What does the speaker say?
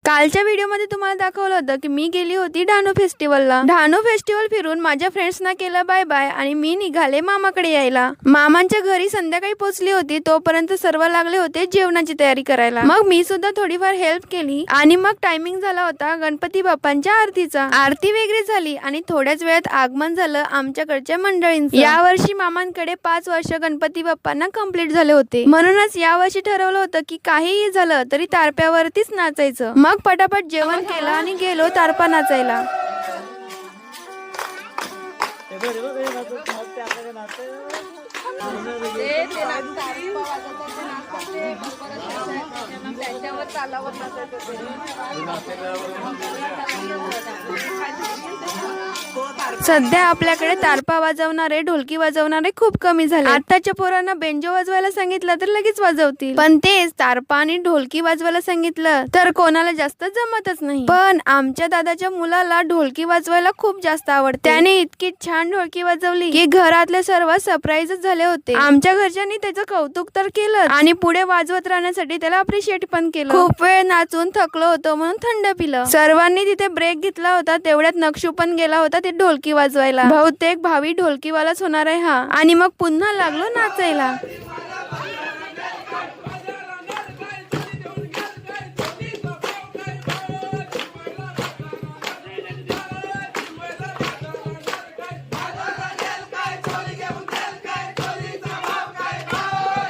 कालच्या व्हिडिओमध्ये तुम्हाला दाखवलं होतं की मी गेली होती डहाणू फेस्टिवलला. डहाणू फेस्टिवल फिरून माझ्या फ्रेंड्सना केलं बाय बाय आणि मी निघाले मामाकडे यायला. मामांच्या घरी संध्याकाळी पोहोचली होती, तोपर्यंत सर्व लागले होते जेवणाची तयारी करायला. मग मी सुद्धा थोडीफार हेल्प केली आणि मग टायमिंग झाला होता गणपती बाप्पांच्या आरतीचा. आरती वगैरे झाली आणि थोड्याच वेळात आगमन झालं आमच्याकडच्या मंडळींचं. यावर्षी मामांकडे 5 वर्ष गणपती बाप्पांना कंप्लीट झाले होते, म्हणूनच यावर्षी ठरवलं होतं की काहीही झालं तरी तारप्यावरतीच नाचायचं. मग पटापट जेवण केलं आणि गेलो तारपा नाचायला. सध्या आपल्याकडे तारपा वाजवणारे, ढोलकी वाजवणारे खूप कमी झाले. आताच्या पोरांना बेंजो वाजवायला सांगितलं तर लगेच वाजवतील, पण तेच तारपा आणि ढोलकी वाजवायला सांगितलं तर कोणाला जास्त जमतच नाही. पण आमच्या दादाच्या मुलाला ढोलकी वाजवायला खूप जास्त आवडते. त्याने इतकी छान ढोलकी वाजवली की घरातले सर्व सरप्राईजच झाले होते. आमच्या घरच्यांनी त्याचं कौतुक तर केलं आणि पुढे वाजवत राहण्यासाठी त्याला अप्रिशिएट पण केलं. खूप वेळ नाचून थकलो होतो म्हणून थंड पिलं. सर्वांनी तिथे ब्रेक घेतला होता, तेवढ्यात नक्षू पण गेला होता ते ढोलकी वाजवायला. बहुतेक भावी ढोलकीवालाच होणार आहे हा. आणि मग पुन्हा लागलो नाचायला.